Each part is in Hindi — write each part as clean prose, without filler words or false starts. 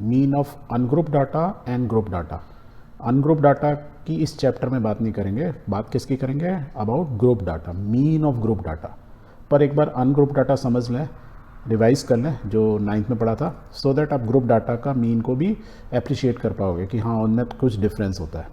Mean of ungroup data and group data. Ungroup data की इस चैप्टर में बात नहीं करेंगे, बात किसकी करेंगे, about group data, mean of group data. पर एक बार अनग्रुप डाटा समझ लें, रिवाइज कर लें जो 9th में पढ़ा था, सो दैट आप ग्रुप डाटा का मीन को भी अप्रिशिएट कर पाओगे कि हाँ उनमें कुछ डिफरेंस होता है।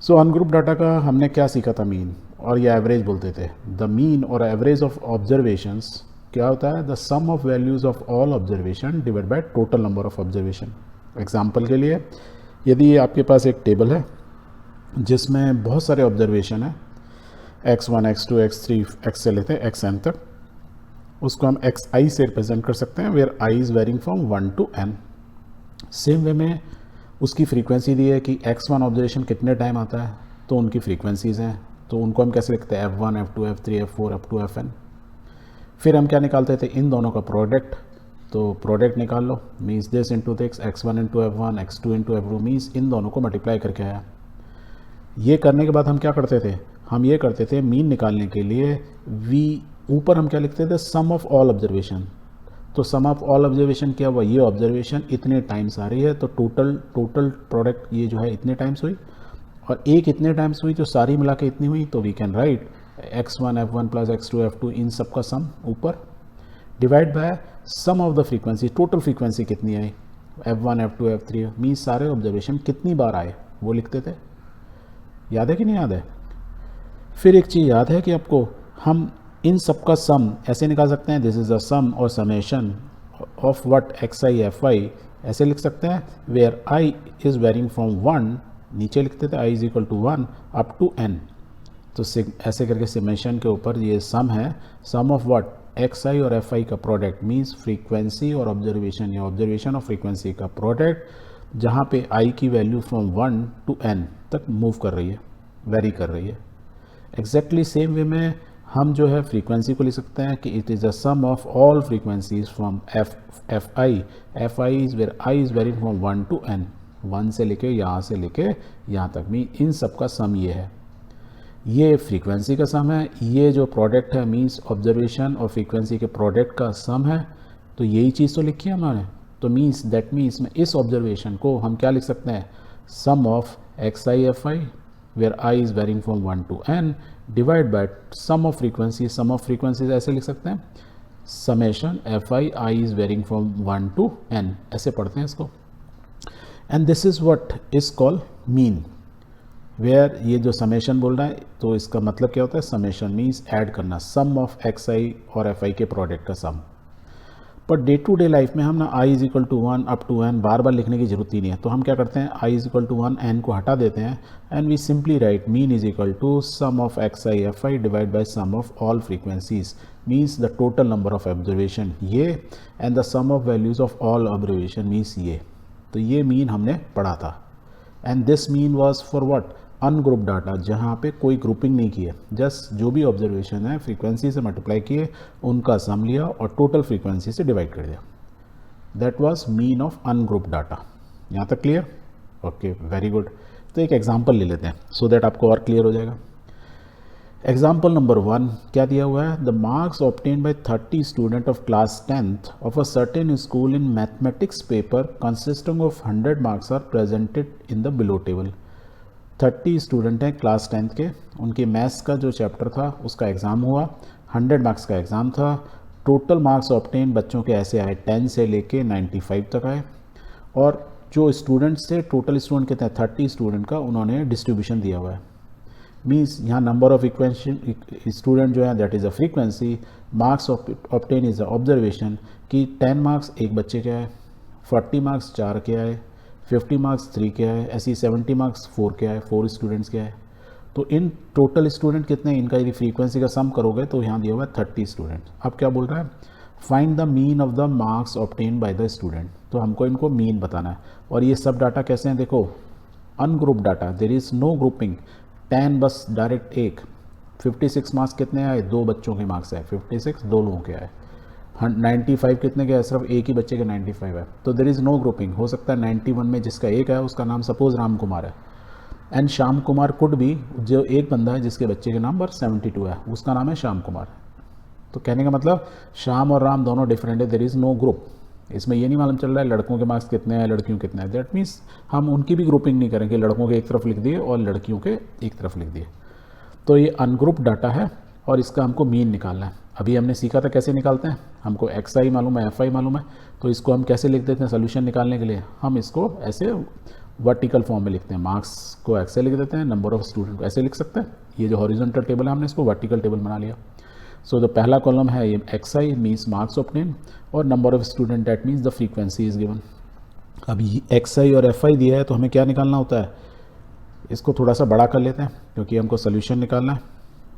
सो अनग्रुप डाटा का हमने क्या सीखा था, मीन और ये एवरेज बोलते थे। द मीन और एवरेज ऑफ ऑब्जर्वेशंस क्या होता है, the sum of values of all observation divide by total number of observation. Example के लिए, यदि आपके पास एक टेबल है जिसमें बहुत सारे ऑब्जर्वेशन है, x1 x2 x3 x से लेते हैं xn तक, उसको हम xi से रिप्रेजेंट कर सकते हैं, where i is varying from 1 to n। Same way में उसकी फ्रीक्वेंसी दी है कि x1 ऑब्जर्वेशन कितने टाइम आता है, तो उनकी फ्रीक्वेंसीज हैं, तो उनको हम कैसे लिखते हैं, f1 f2 f3 f4 up to fn। फिर हम क्या निकालते थे, इन दोनों का प्रोडक्ट, तो प्रोडक्ट निकाल लो, means this into this, x1 into f1 x2 into f2, means इन दोनों को मल्टीप्लाई करके आया। ये करने के बाद हम क्या करते थे, हम ये करते थे मीन निकालने के लिए वी ऊपर हम क्या लिखते थे, सम ऑफ ऑल ऑब्जर्वेशन। तो सम ऑफ ऑल ऑब्जर्वेशन क्या हुआ, ये ऑब्जर्वेशन इतने टाइम्स आ रही है, तो टोटल प्रोडक्ट ये जो है इतने टाइम्स हुई, और एक इतने टाइम्स हुई, तो सारी मिला के इतनी हुई, तो we can write x1 f1 plus x2 f2 इन सब का सम ऊपर, divide by sum of the frequency, total frequency कितनी आई, f1 f2 f3, मीन्स सारे ऑब्जर्वेशन कितनी बार आए वो लिखते थे। याद है कि नहीं याद है। फिर एक चीज़ याद है कि आपको, हम इन सब का सम ऐसे निकाल सकते हैं, दिस इज द सम और summation of what xi fi, ऐसे लिख सकते हैं, where i is varying from 1, नीचे लिखते थे i is equal to 1 up to n। तो ऐसे करके समेशन के ऊपर ये सम है, सम ऑफ व्हाट xi और fi का प्रोडक्ट, मीन्स फ्रीक्वेंसी और ऑब्जर्वेशन या ऑब्जर्वेशन और फ्रीक्वेंसी का प्रोडक्ट, जहाँ पे i की वैल्यू फ्रॉम 1 to n तक मूव कर रही है, वेरी कर रही है। एग्जैक्टली सेम वे में हम जो है फ्रीक्वेंसी को लिख सकते हैं कि it is the sum of all frequencies from fi is where i is very from 1 to n, 1 से लेके यहाँ से लेके यहाँ तक, मीन इन सब का सम ये है, ये फ्रीक्वेंसी का सम है, ये जो प्रोडक्ट है मीन्स ऑब्जर्वेशन और फ्रीक्वेंसी के प्रोडक्ट का सम है। तो यही चीज़ तो लिखी है हमारे, तो मीन्स दैट मीन्स में इस ऑब्जर्वेशन को हम क्या लिख सकते हैं, sum of xi fi where i is varying from 1 to n divide by sum of frequency, sum of frequencies ऐसे लिख सकते हैं, summation fi i is varying from 1 to n, ऐसे पढ़ते हैं इसको। And this is what is called mean, where ये जो समेशन बोल रहा है, तो इसका मतलब क्या होता है, समेशन मीन्स ऐड करना, सम ऑफ xi और fi के प्रोडक्ट का सम। Per day to day life में हम ना i is equal to 1 up to n बार बार लिखने की जरूरत ही नहीं है, तो हम क्या करते हैं, i is equal to 1 n को हटा देते हैं, and we simply write mean is equal to sum of xi fi divide by sum of all frequencies, means the total number of observation ये, and the sum of values of all observation means ये। तो ये मीन हमने पढ़ा था, and this mean was for what, ungroup data, जहाँ पे कोई ग्रुपिंग नहीं की है, जस्ट जो भी ऑब्जर्वेशन है फ्रीक्वेंसी से मल्टीप्लाई किए, उनका सम लिया और टोटल फ्रीक्वेंसी से डिवाइड कर दिया। That was mean of ungroup data. यहाँ तक क्लियर, ओके वेरी गुड। तो एक एग्जांपल ले लेते हैं सो दैट आपको और क्लियर हो जाएगा। एग्जाम्पल नंबर 1 क्या दिया हुआ है, the marks obtain by 30 student of class 10th of a certain school in mathematics paper consisting of 100 marks are presented in the below table. 30 student हैं क्लास 10th के, उनके मैथ्स का जो चैप्टर था उसका एग्ज़ाम हुआ, 100 मार्क्स का एग्ज़ाम था। टोटल मार्क्स ऑब्टेन बच्चों के ऐसे आए 10 से लेके 95 तक आए, और जो स्टूडेंट्स थे, टोटल स्टूडेंट कितने, 30 स्टूडेंट का उन्होंने डिस्ट्रीब्यूशन दिया हुआ है, मीन्स यहाँ नंबर ऑफ इक्वेशन स्टूडेंट जो है that is a frequency, marks obtain is a observation कि 10 मार्क्स एक बच्चे के आए, 40 मार्क्स 4 के आए, 50 मार्क्स 3 के आए, ऐसी 70 मार्क्स 4 के आए, 4 स्टूडेंट्स के आए। तो इन टोटल स्टूडेंट कितने, इनका यदि फ्रीक्वेंसी का सम करोगे तो यहाँ दिया हुआ है 30 स्टूडेंट। अब क्या बोल रहा है, find the mean of the marks obtain by the student, तो हमको इनको मीन बताना है। और ये सब डाटा कैसे हैं, देखो ungroup data, there is no grouping, 10 बस डायरेक्ट एक, 56 मार्क्स कितने आए, 2 बच्चों के मार्क्स आए, 56 2 लोगों के आए, 95 कितने के, सिर्फ एक ही बच्चे के 95 है, तो देयर इज़ नो ग्रुपिंग। हो सकता है 91 में जिसका एक है उसका नाम सपोज राम कुमार है, एंड श्याम कुमार कुड भी, जो एक बंदा है जिसके बच्चे के नंबर 72 है उसका नाम है श्याम कुमार। तो कहने का मतलब श्याम और राम दोनों डिफरेंट है, देयर इज़ नो ग्रुप इसमें ये नहीं मालूम चल रहा है लड़कों के मार्क्स कितने हैं लड़कियों के कितने हैं। दैट मीन्स हम उनकी भी ग्रुपिंग नहीं करेंगे, लड़कों के एक तरफ लिख दिए और लड़कियों के एक तरफ लिख दिए। तो ये अनग्रुप डाटा है और इसका हमको मीन निकालना है। अभी हमने सीखा था कैसे निकालते हैं, हमको एक्स आई मालूम है, एफ आई मालूम है, तो इसको हम कैसे लिख देते हैं सोल्यूशन निकालने के लिए, हम इसको ऐसे वर्टिकल फॉर्म में लिखते हैं। मार्क्स को ऐसे लिख देते हैं, नंबर ऑफ स्टूडेंट को ऐसे लिख सकते हैं। ये जो हॉरिजॉन्टल टेबल है हमने इसको वर्टिकल टेबल बना लिया। सो द पहला कॉलम है ये X I means marks obtain और number of student that means the frequency is given. अभी एक्स आई और एफ आई दिया है तो हमें क्या निकालना होता है, इसको थोड़ा सा बड़ा कर लेते हैं क्योंकि हमको सोल्यूशन निकालना है।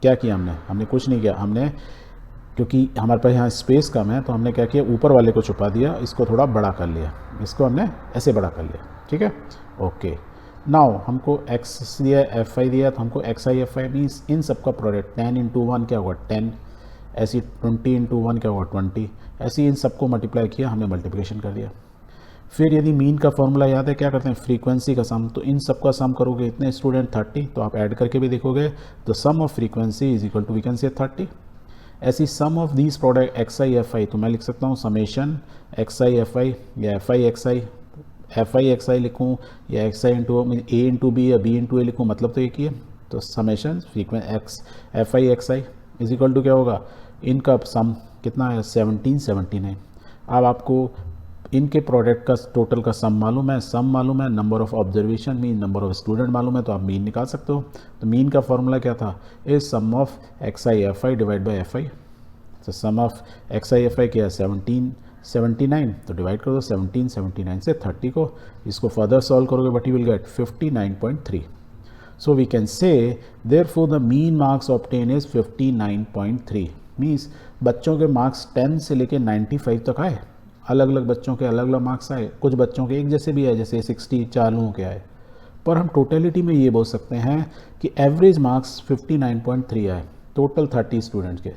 क्या किया हमने कुछ नहीं किया, हमने क्योंकि हमारे पास यहाँ स्पेस कम है तो हमने क्या किया, ऊपर वाले को छुपा दिया, इसको थोड़ा बड़ा कर लिया, इसको हमने ऐसे बड़ा कर लिया। ठीक है, ओके। नाउ हमको एक्स दिया एफ आई दिया तो हमको x I F I means in सबका प्रोडक्ट 10 × 1 क्या होगा 10, ऐसी 20 × 1 क्या होगा 20, ऐसे इन सबको मल्टीप्लाई किया, हमने मल्टीप्लिकेशन कर दिया। फिर यदि मीन का फॉर्मूला याद है क्या करते हैं, फ्रीक्वेंसी का सम, तो इन सब का सम करोगे इतने स्टूडेंट 30, तो आप ऐड करके भी देखोगे तो sum of frequency is equal to we can say 30। ऐसी sum of these product X I F I, तो मैं लिख सकता हूँ summation X I F I या एफ आई एक्स आई लिखूँ या X I into A into B या बी इंटू ए लिखूँ, मतलब तो एक ही है। तो summation frequency X F I X I is equal to क्या होगा, इनका सम कितना है 1779। अब आपको इनके प्रोडक्ट का टोटल का सम मालूम है, number of observation mean number of student मालूम है, तो आप मीन निकाल सकते हो। तो मीन का फॉर्मूला क्या था, is sum of X I F I divide by F I. तो sum of X I F I क्या है 1779, तो डिवाइड कर दो 1779 से 30 को, इसको फर्दर सॉल्व करोगे but you will get 59.3। So we can say therefore the mean marks obtain is 59.3। Means बच्चों के मार्क्स 10 से लेके 95 तक आए, अलग अलग बच्चों के अलग अलग मार्क्स आए, कुछ बच्चों के एक जैसे भी आए, जैसे 60 4 लोगों के आए, पर हम टोटलिटी में ये बोल सकते हैं कि एवरेज मार्क्स 59.3 आए टोटल 30 स्टूडेंट्स के।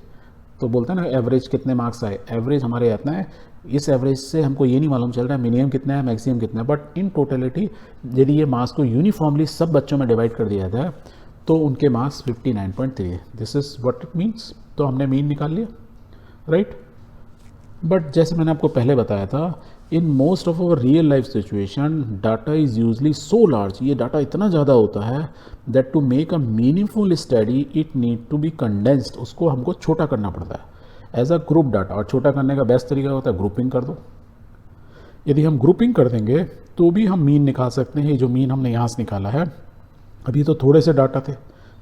तो बोलते हैं ना एवरेज कितने मार्क्स आए, एवरेज हमारे आता है, इस एवरेज से हमको ये नहीं मालूम चल रहा है मिनिमम कितना है मैक्सिमम कितना है, बट इन टोटलिटी यदि ये मार्क्स को यूनिफॉर्मली सब बच्चों में डिवाइड कर दिया जाए तो उनके मार्क्स 59.3 है। This is what it means. तो हमने मीन निकाल लिया, राइट। बट जैसे मैंने आपको पहले बताया था, in most of our real life situation data is usually so large, ये डाटा इतना ज़्यादा होता है that to make a meaningful study it need to be condensed, उसको हमको छोटा करना पड़ता है एज अ ग्रुप डाटा। और छोटा करने का बेस्ट तरीका होता है ग्रुपिंग कर दो। यदि हम ग्रुपिंग कर देंगे तो भी हम मीन निकाल सकते हैं। जो मीन हमने यहाँ से निकाला है, अभी तो थोड़े से डाटा थे,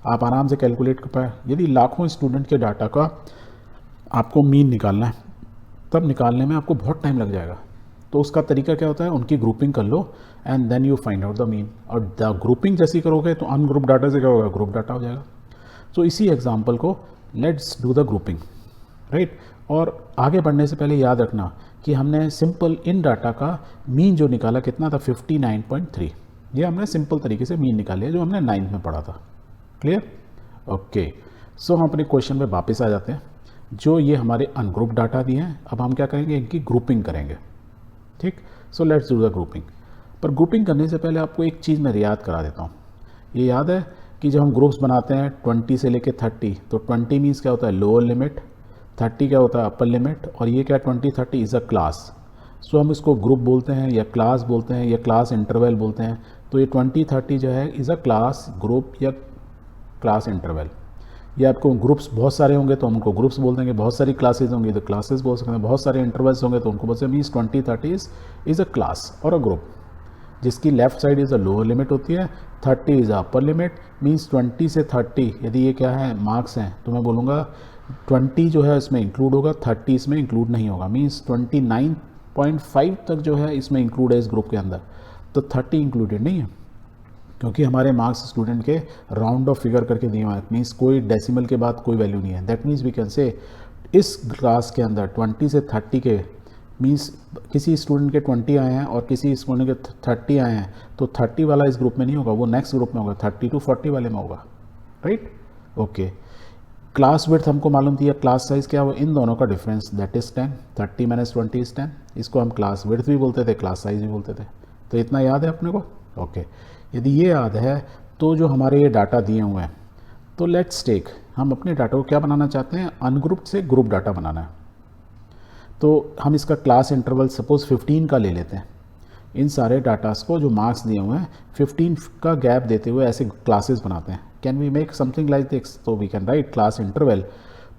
आप आराम से कैलकुलेट कर पाए। यदि लाखों स्टूडेंट के डाटा का आपको मीन निकालना है, तब निकालने में आपको बहुत टाइम लग जाएगा। तो उसका तरीका क्या होता है, उनकी ग्रुपिंग कर लो and then you find out the mean. और द ग्रुपिंग जैसी करोगे तो अनग्रुप डाटा से क्या होगा, ग्रुप डाटा हो जाएगा। तो इसी एग्जाम्पल को let's do the grouping, right. और आगे बढ़ने से पहले याद रखना कि हमने सिंपल इन डाटा का मीन जो निकाला कितना था 59.3, ये हमने सिंपल तरीके से मीन निकाली है जो हमने 9th में पढ़ा था। Clear, okay. सो हम अपने क्वेश्चन पे वापस आ जाते हैं। जो ये हमारे अनग्रुप डाटा दिए हैं, अब हम क्या करेंगे, इनकी ग्रुपिंग करेंगे, ठीक। So let's do the grouping. पर ग्रुपिंग करने से पहले आपको एक चीज़ मैं याद करा देता हूँ। ये याद है कि जब हम ग्रुप्स बनाते हैं 20 से लेके 30, तो 20 मीन्स क्या होता है लोअर लिमिट, 30 क्या होता है अपर लिमिट, और ये क्या 20-30 इज़ अ क्लास। सो हम इसको ग्रुप बोलते हैं या क्लास बोलते हैं या क्लास इंटरवल बोलते हैं। तो ये 20-30 जो है इज़ अ क्लास, ग्रुप या क्लास इंटरवल। या आपको ग्रुप्स बहुत सारे होंगे तो हम उनको ग्रुप्स बोल देंगे, बहुत सारी क्लासेज होंगी तो क्लासेस बोल सकते हैं, बहुत सारे इंटरवल्स होंगे तो उनको बोलते हैं। मीन्स 20-30 इज़ अ क्लास और अ ग्रुप, जिसकी left side is a lower limit होती है, 30 is a upper limit. Means 20 से 30 यदि ये क्या है मार्क्स हैं तो मैं बोलूँगा 20 जो है इसमें इंक्लूड होगा, 30 इसमें इंक्लूड नहीं होगा। मीन्स 29.5 तक जो है इसमें इंक्लूड है इस ग्रुप के अंदर, तो 30 इंक्लूडेड नहीं है क्योंकि हमारे मार्क्स स्टूडेंट के राउंड ऑफ फिगर करके दिए हुए हैं। मीन्स कोई डेसिमल के बाद कोई वैल्यू नहीं है। दैट मीन्स वी कैन से इस क्लास के अंदर 20 से 30 के मीन्स किसी स्टूडेंट के 20 आए हैं और किसी स्टूडेंट के 30 आए हैं, तो 30 वाला इस ग्रुप में नहीं होगा, वो नेक्स्ट ग्रुप में होगा, 30 to 40 वाले में होगा, राइट, ओके। क्लास विड्थ हमको मालूम थी, क्लास साइज़ क्या हुआ, इन दोनों का डिफरेंस दैट इज़ 10, 30 - 20 इज़ 10। इसको हम क्लास विड्थ भी बोलते थे, क्लास साइज भी बोलते थे। तो इतना याद है अपने को, ओके। यदि ये याद है तो जो हमारे ये डाटा दिए हुए हैं, तो लेट्स टेक, हम अपने डाटा को क्या बनाना चाहते हैं, अनग्रुप्ड से ग्रुप डाटा बनाना है। तो हम इसका क्लास इंटरवल सपोज 15 का ले लेते हैं। इन सारे डाटास को जो मार्क्स दिए हुए हैं 15 का गैप देते हुए ऐसे क्लासेस बनाते हैं। Can we make something like this? तो we can write class interval.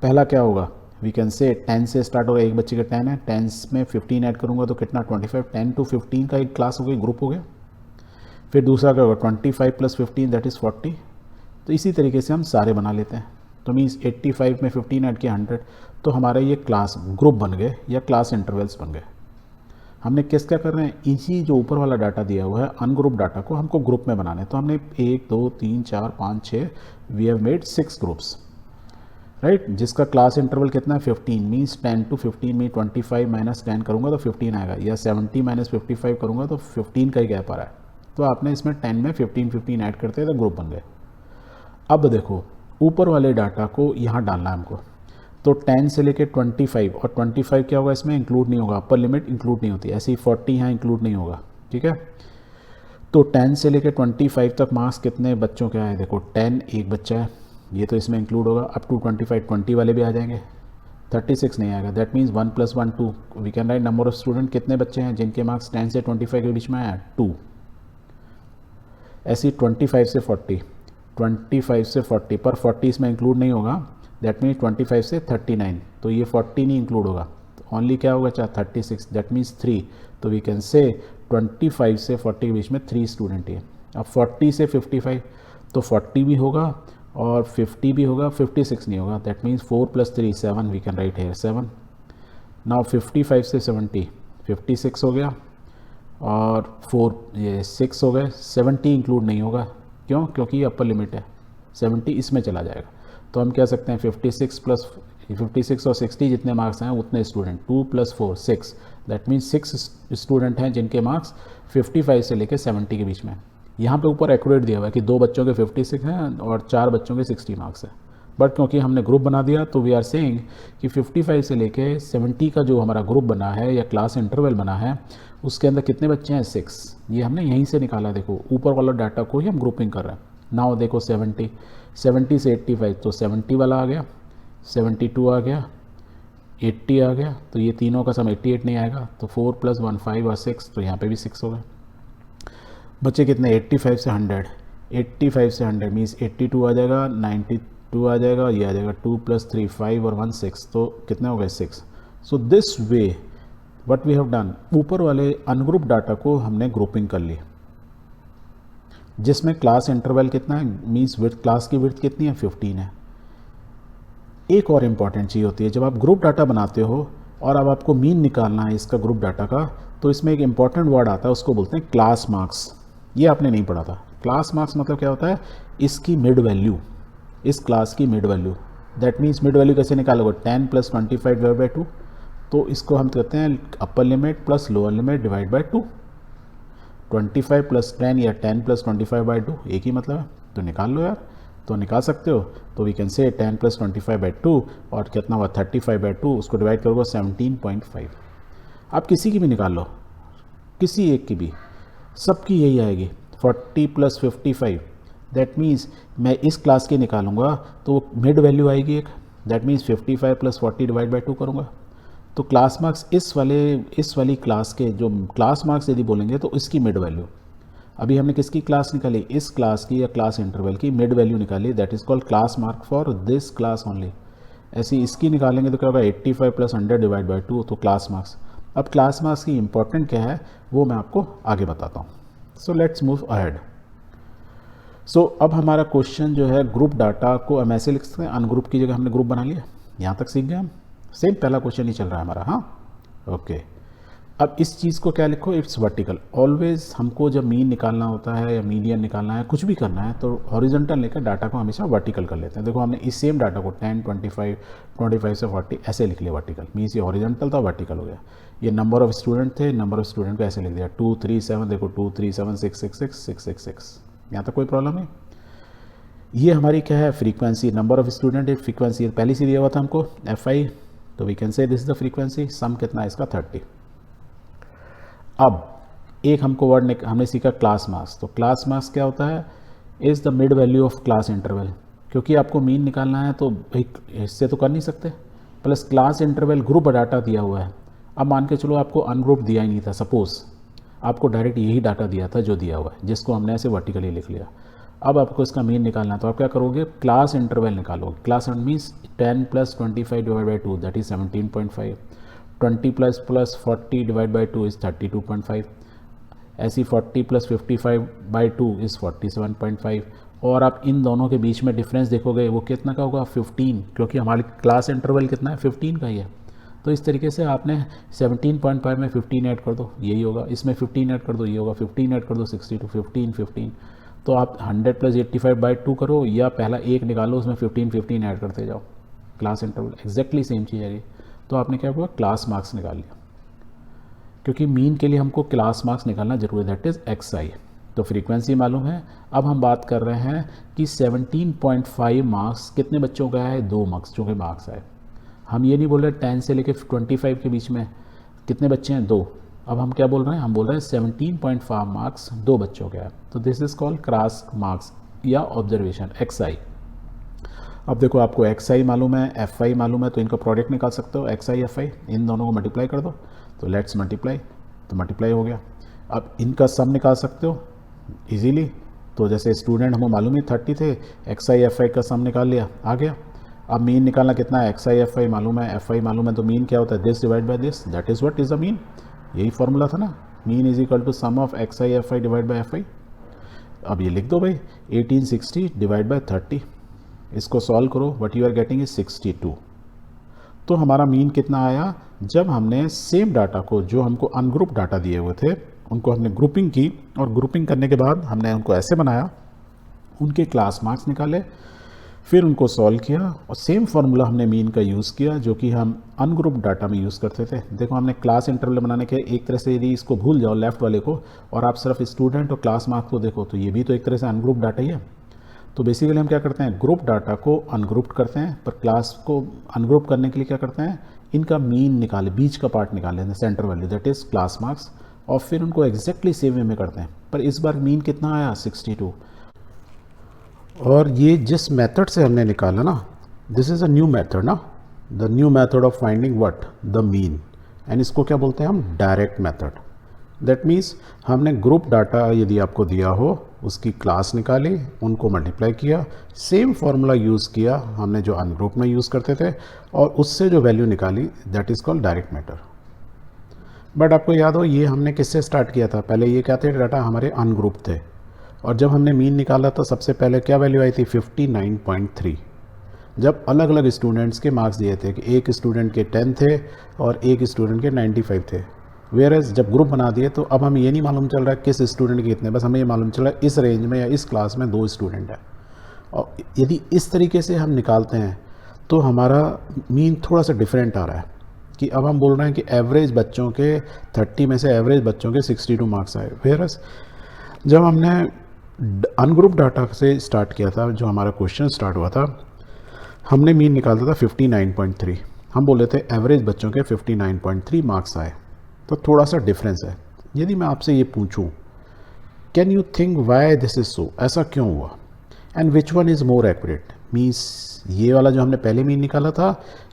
पहला क्या होगा, वी कैन से 10 से स्टार्ट होगा, एक बच्चे का 10 है, 10 में 15 ऐड करूँगा तो कितना 25, 10 to 15 का एक क्लास हो गया, ग्रुप हो गया। फिर दूसरा क्या होगा 25 + 15 दैट इज़ 40। तो इसी तरीके से हम सारे बना लेते हैं। तो मीन्स 85 में 15 ऐड किया 100, तो हमारा ये क्लास ग्रुप बन गए या क्लास इंटरवल्स बन गए। हमने किस क्या कर रहे हैं, इसी जो ऊपर वाला डाटा दिया हुआ है अनग्रुप डाटा को हमको ग्रुप में बनाना है। तो हमने 1 2 3 4 5 6 we have made 6 groups, right, जिसका क्लास इंटरवल कितना है 15। मीन्स 10 to 15 में 25 माइनस 10 करूँगा तो 15 आएगा, या 70 माइनस 55 करूँगा तो 15 का ही गैप आ रहा है। तो आपने इसमें 10 में 15 ऐड करते हैं तो ग्रुप बन गए। अब देखो ऊपर वाले डाटा को यहाँ डालना है हमको। तो 10 से लेके 25, और 25 क्या होगा इसमें इंक्लूड नहीं होगा, अपर लिमिट इंक्लूड नहीं होती, ऐसे ही 40 यहाँ इंक्लूड नहीं होगा, ठीक है। तो 10 से लेके 25 तक मार्क्स कितने बच्चों के आए, देखो 10 एक बच्चा है, ये तो इसमें इंक्लूड होगा। अप टू 25 20 वाले भी आ जाएंगे, 36 नहीं आएगा। That means 1 + 1 2। We can write number of student कितने बच्चे हैं जिनके मार्क्स 10 से 25 के बीच में आया, 2। ऐसी 25 से 40, 25 से 40 पर 40 इसमें इंक्लूड नहीं होगा। दैट मीन्स 25 से 39, तो ये 40 नहीं इंक्लूड होगा, तो ओनली क्या होगा 36, दैट मीन्स 3। तो वी कैन से 25 से 40 के बीच में 3 स्टूडेंट है। अब 40 से 55 तो 40 भी होगा और 50 भी होगा, 56 नहीं होगा। That means 4 + 3 7, we can write here 7। Now 55 से 70 56 हो गया और 4 ये 6 हो गए। 70 इंक्लूड नहीं होगा, क्यों? क्योंकि ये अपर लिमिट है, 70 इसमें चला जाएगा। तो हम कह सकते हैं 56 और 60 जितने मार्क्स हैं उतने स्टूडेंट, 2 + 4 6, दैट मीन्स 6 स्टूडेंट हैं जिनके मार्क्स 55 से लेकर 70 के बीच में। यहाँ पे ऊपर एक्यूरेट दिया हुआ है कि 2 बच्चों के 56 हैं और 4 बच्चों के 60 मार्क्स हैं, बट क्योंकि हमने ग्रुप बना दिया तो वी आर सेइंग कि 55 से लेके 70 का जो हमारा ग्रुप बना है या क्लास इंटरवल बना है उसके अंदर कितने बच्चे हैं, 6। ये हमने यहीं से निकाला, देखो ऊपर वाला डाटा को ही हम ग्रुपिंग कर रहे हैं। नाउ देखो 70 से 85, तो 70 वाला आ गया, 72 आ गया, 80 आ गया, तो ये तीनों का सम 88 नहीं आएगा, तो 4 + 1 5 और 6, तो यहाँ पे भी 6 हो गए। बच्चे कितने, 85 से 100, 85 से 100 मीन्स 82 आ जाएगा, 92 आ जाएगा, ये आ जाएगा 2 + 3 5 और 1 6, तो कितने हो गए 6। So this way what we have done, ऊपर वाले अनग्रुप डाटा को हमने ग्रुपिंग कर ली, जिसमें क्लास इंटरवल कितना है, मीन्स विड्थ, क्लास की विड्थ कितनी है 15 है। एक और इम्पॉर्टेंट चीज़ होती है, जब आप ग्रुप डाटा बनाते हो और अब आपको मीन निकालना है इसका ग्रुप डाटा का, तो इसमें एक इम्पॉर्टेंट वर्ड आता है, उसको बोलते हैं क्लास मार्क्स। ये आपने नहीं पढ़ा था। क्लास मार्क्स मतलब क्या होता है, इसकी मिड वैल्यू, इस क्लास की mid value. That means mid value कैसे निकालोगे, 10 + 25/2, तो इसको हम कहते हैं upper limit plus lower limit divide by 2। 25 + 10 या 10 + 25/2 एक ही मतलब है, तो निकाल लो यार, तो निकाल सकते हो। तो वी कैन से 10 + 25/2 और कितना हुआ 35/2, उसको डिवाइड करोगे 17.5। आप किसी की भी निकाल लो, किसी एक की भी, सबकी यही आएगी। 40 + 55, दैट मीन्स मैं इस क्लास की निकालूंगा तो मिड वैल्यू आएगी एक, दैट मीन्स 55 + 40 डिवाइड बाई 2 करूँगा, तो क्लास मार्क्स इस वाली क्लास के जो क्लास मार्क्स यदि बोलेंगे तो इसकी मिड वैल्यू। अभी हमने किसकी क्लास निकाली, इस क्लास की या क्लास इंटरवल की मिड वैल्यू निकाली, that is called class mark for this class only. ऐसी इसकी निकालेंगे तो क्या होगा 85 + 100 डिवाइड बाई 2, तो क्लास मार्क्स। अब क्लास मार्क्स की इंपॉर्टेंट क्या है वो मैं आपको आगे बताता हूँ। So let's move ahead. So अब हमारा क्वेश्चन जो है ग्रुप डाटा को हम ऐसे लिख सकते हैं, अनग्रुप की जगह हमने ग्रुप बना लिया। यहाँ तक सीख गए हम, सेम पहला क्वेश्चन ही चल रहा है हमारा, हाँ ओके। अब इस चीज़ को क्या लिखो, इट्स वर्टिकल। ऑलवेज हमको जब मीन निकालना होता है या मीडियन निकालना है, कुछ भी करना है, तो हॉरिजॉन्टल लेकर डाटा को हमेशा वर्टिकल कर लेते हैं। देखो हमने इस सेम डाटा को 10 25 से 40 ऐसे लिख लिया वर्टिकल, मीन्स ये हॉरिजॉन्टल था वर्टिकल हो गया। ये नंबर ऑफ स्टूडेंट थे, नंबर ऑफ स्टूडेंट को ऐसे लिख दिया 2 3 7, देखो 2 3 7 6 6 6 6 6 6, यहाँ तक कोई प्रॉब्लम नहीं। ये हमारी क्या है फ्रीक्वेंसी, नंबर ऑफ स्टूडेंट एक फ्रीक्वेंसी पहले से दिया हुआ था हमको FI, तो we can say this is the frequency. Sum कितना है इसका 30। अब एक हमको वर्ड हमने सीखा क्लास मार्क्स, तो क्लास मार्क्स क्या होता है, is the mid value of class interval. क्योंकि आपको मीन निकालना है तो इससे तो कर नहीं सकते, plus class interval group data दिया हुआ है, अब मान के चलो आपको अनग्रुप दिया ही नहीं था, सपोज़ आपको डायरेक्ट यही डाटा दिया था जो दिया हुआ है, जिसको हमने ऐसे वर्टिकली लिख लिया। अब आपको इसका मीन निकालना है, तो आप क्या करोगे, क्लास इंटरवल निकालोगे। Class means 10 + 25 divide by 2 that is 17.5, 20 + 40 divide by 2 is 32.5, ऐसी 40 + 55 बाई 2 इज़ 47.5। और आप इन दोनों के बीच में डिफरेंस देखोगे वो कितना का होगा, 15, क्योंकि हमारी क्लास इंटरवल कितना है, 15 का ही है। तो इस तरीके से आपने 17.5 में 15 ऐड कर दो, यही होगा। इसमें 15 ऐड कर दो, ये होगा। 15 ऐड कर दो, 62, 15, 15। तो आप 100 + 85 बाई 2 करो, या पहला एक निकालो, उसमें 15 15 ऐड करते जाओ। क्लास इंटरवल एग्जैक्टली सेम चीज़ है ये। तो आपने क्या हुआ, क्लास मार्क्स निकाल लिया, क्योंकि मीन के लिए हमको क्लास मार्क्स निकालना जरूरी है, दैट इज़ XI। तो फ्रीक्वेंसी मालूम है। अब हम बात कर रहे हैं कि 17.5 मार्क्स कितने बच्चों का है, 2 बच्चों के मार्क्स आए। हम ये नहीं बोल रहे 10 से लेकर 25 के बीच में कितने बच्चे हैं, 2। अब हम क्या बोल रहे हैं, हम बोल रहे हैं 17.5 मार्क्स 2 बच्चों के हैं। तो this is called class marks या ऑब्जर्वेशन, XI। अब देखो आपको XI मालूम है, FI मालूम है, तो इनका प्रोडक्ट निकाल सकते हो। XI FI इन दोनों को मल्टीप्लाई कर दो, तो लेट्स मल्टीप्लाई। तो मल्टीप्लाई हो गया। अब इनका सम निकाल सकते हो इजीली। तो जैसे स्टूडेंट हमें मालूम ही 30 थे, XI FI का सम निकाल लिया, आ गया। अब मीन निकालना कितना है, XI FI मालूम है, FI मालूम है, तो मीन क्या होता है, this divide by this, that is what is the mean. यही फॉर्मूला था ना, mean is equal to sum of XI FI divide by FI। अब ये लिख दो भाई, 1860 डिवाइड बाय 30, इसको सॉल्व करो, what you are getting is 62। तो हमारा मीन कितना आया, जब हमने सेम डाटा को, जो हमको अनग्रुप डाटा दिए हुए थे, उनको हमने ग्रुपिंग की, और ग्रुपिंग करने के बाद हमने उनको ऐसे बनाया, उनके क्लास मार्क्स निकाले, फिर उनको सॉल्व किया, और सेम फार्मूला हमने मीन का यूज़ किया जो कि हम अनग्रुप डाटा में यूज़ करते थे। देखो हमने क्लास इंटरवल बनाने के, एक तरह से यदि इसको भूल जाओ लेफ्ट वाले को, और आप सिर्फ स्टूडेंट और क्लास मार्क्स को देखो, तो ये भी तो एक तरह से अनग्रुप डाटा ही है। तो बेसिकली हम क्या करते हैं, ग्रुप डाटा को अनग्रुप्ड करते हैं, पर क्लास को अनग्रुप करने के लिए क्या करते हैं, इनका मीन निकाले, बीच का पार्ट निकाल लेते हैं, centre value that is class marks, और फिर उनको एग्जैक्टली सेम वे में करते हैं। पर इस बार मीन कितना आया, 62। और ये जिस मेथड से हमने निकाला ना, this is a new method ना, the new method of finding what, the mean, एंड इसको क्या बोलते हैं हम, डायरेक्ट मेथड। दैट मीन्स हमने ग्रुप डाटा यदि आपको दिया हो, उसकी क्लास निकाली, उनको मल्टीप्लाई किया, सेम फार्मूला यूज़ किया हमने जो अनग्रुप में यूज़ करते थे, और उससे जो वैल्यू निकाली, that is called direct method. But आपको याद हो ये हमने किससे स्टार्ट किया था, पहले ये क्या थे, डाटा हमारे अनग्रुप थे, और जब हमने मीन निकाला तो सबसे पहले क्या वैल्यू आई थी, 59.3। जब अलग अलग स्टूडेंट्स के मार्क्स दिए थे कि एक स्टूडेंट के 10 थे और एक स्टूडेंट के 95 थे, वेयरएज जब ग्रुप बना दिए तो अब हमें ये नहीं मालूम चल रहा है किस स्टूडेंट के कितने, बस हमें ये मालूम चल रहा है इस रेंज में या इस क्लास में 2 स्टूडेंट हैं। और यदि इस तरीके से हम निकालते हैं तो हमारा मीन थोड़ा सा डिफरेंट आ रहा है, कि अब हम बोल रहे हैं कि एवरेज बच्चों के 30 में से एवरेज बच्चों के 62 मार्क्स आए। वेयरएज जब हमने अनग्रुप डाटा से स्टार्ट किया था, जो हमारा क्वेश्चन स्टार्ट हुआ था, हमने मीन निकालता था 59.3, हम बोले थे एवरेज बच्चों के 59.3 मार्क्स आए। तो थोड़ा सा डिफरेंस है। यदि मैं आपसे ये पूछूं, can you think why this is so, ऐसा क्यों हुआ, and which one is more accurate, means ये वाला जो हमने पहले मीन निकाला था,